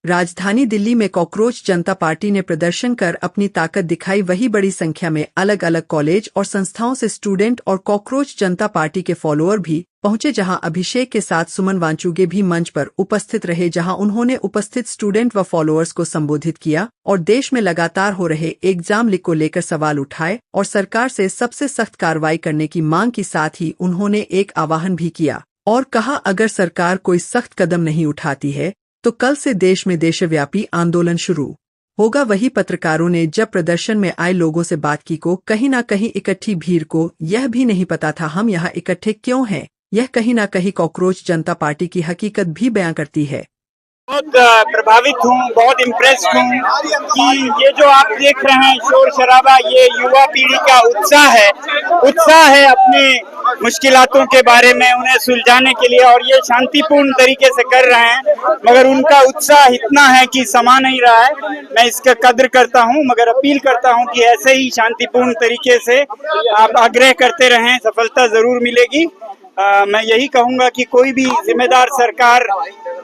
राजधानी दिल्ली में कॉकरोच जनता पार्टी ने प्रदर्शन कर अपनी ताकत दिखाई। वही बड़ी संख्या में अलग अलग कॉलेज और संस्थाओं से स्टूडेंट और कॉकरोच जनता पार्टी के फॉलोअर भी पहुंचे, जहां अभिषेक के साथ सुमन वांचुगे भी मंच पर उपस्थित रहे, जहां उन्होंने उपस्थित स्टूडेंट व फॉलोअर्स को संबोधित किया और देश में लगातार हो रहे एग्जाम लीक को लेकर सवाल उठाए और सरकार से सबसे सख्त कार्रवाई करने की मांग की। साथ ही उन्होंने एक आह्वान भी किया और कहा, अगर सरकार कोई सख्त कदम नहीं उठाती है तो कल से देश में देशव्यापी आंदोलन शुरू होगा। वही पत्रकारों ने जब प्रदर्शन में आए लोगों से बात की को कहीं न कहीं इकट्ठी भीड़ को यह भी नहीं पता था हम यहाँ इकट्ठे क्यों हैं। यह कहीं न कहीं कॉकरोच जनता पार्टी की हकीकत भी बयां करती है। बहुत प्रभावित हूँ, बहुत इम्प्रेस्ड हूँ कि ये जो आप देख रहे हैं शोर शराबा, ये युवा पीढ़ी का उत्साह है अपने मुश्किलातों के बारे में उन्हें सुलझाने के लिए, और ये शांतिपूर्ण तरीके से कर रहे हैं, मगर उनका उत्साह इतना है कि समा नहीं रहा है। मैं इसका कद्र करता हूँ, मगर अपील करता हूँ कि ऐसे ही शांतिपूर्ण तरीके से आप आग्रह करते रहें, सफलता जरूर मिलेगी। मैं यही कहूँगा कि कोई भी जिम्मेदार सरकार,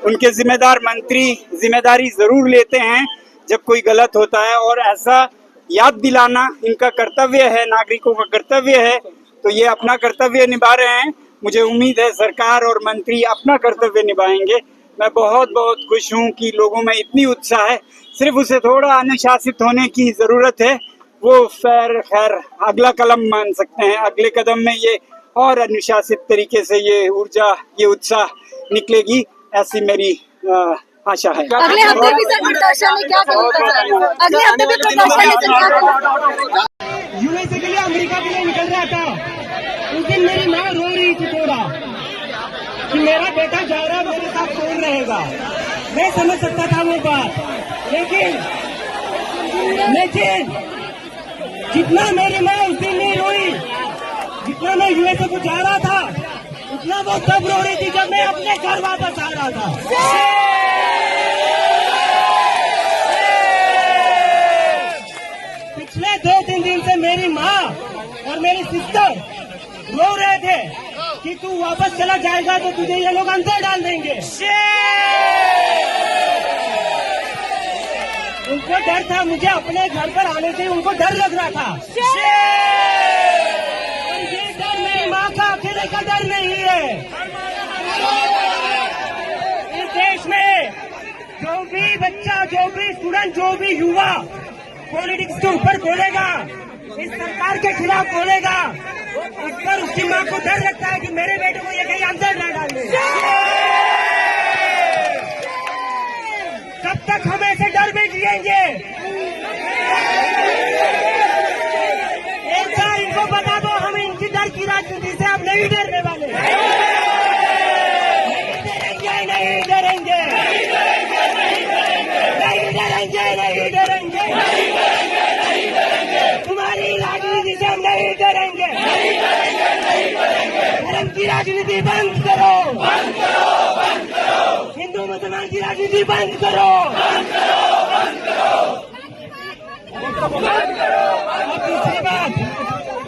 उनके जिम्मेदार मंत्री जिम्मेदारी जरूर लेते हैं जब कोई गलत होता है, और ऐसा याद दिलाना इनका कर्तव्य है, नागरिकों का कर्तव्य है, तो ये अपना कर्तव्य निभा रहे हैं। मुझे उम्मीद है सरकार और मंत्री अपना कर्तव्य निभाएंगे। मैं बहुत बहुत खुश हूँ कि लोगों में इतनी उत्साह है, सिर्फ उसे थोड़ा अनुशासित होने की जरूरत है। वो खैर अगला कदम मान सकते हैं, अगले कदम में ये और अनुशासित तरीके से ये ऊर्जा, ये उत्साह निकलेगी, ऐसी मेरी आशा है। अगले हफ्ते भी सर प्रदर्शन में क्या करेंगे? अगले हफ्ते भी प्रदर्शन में क्या करेंगे? यूएसए के लिए, अमेरिका के लिए निकल रहा था, उस दिन मेरी माँ रो रही थी थोड़ा कि मेरा बेटा जा रहा, मेरे साथ कौन रहेगा। मैं समझ सकता था वो बात, लेकिन जितना मेरी माँ उस दिन नहीं रोई, जितना मैं यूएसए को जा रहा था, उतना वो तब रो रही थी जब मैं अपने घर वापस आ रहा था। पिछले 2-3 दिन से मेरी माँ और मेरी सिस्टर रो रहे थे कि तू वापस चला जाएगा तो तुझे ये लोग अंदर डाल देंगे। उनको डर था, मुझे अपने घर पर आने से उनको डर लग रहा था। ये डर मेरी माँ का अकेले का डर नहीं है। इस देश में जो भी बच्चा, जो भी स्टूडेंट, जो भी युवा पॉलिटिक्स के ऊपर बोलेगा, इस सरकार के खिलाफ बोलेगा, उस पर उसकी माँ को डर लगता है कि मेरे बेटे को ये कहीं अंदर न डाल दे। कब तक हम ऐसे डर में जिएंगे? एक बार इनको बता दो, हम इनकी डर की राजनीति से अब नहीं डरने वाले। नहीं डरेंगे, नहीं डरेंगे। तुम्हारी राजनीति से हम नहीं डरेंगे। धर्म की राजनीति बंद करो, हिंदू मुसलमान की राजनीति बंद करो। अब दूसरी बात,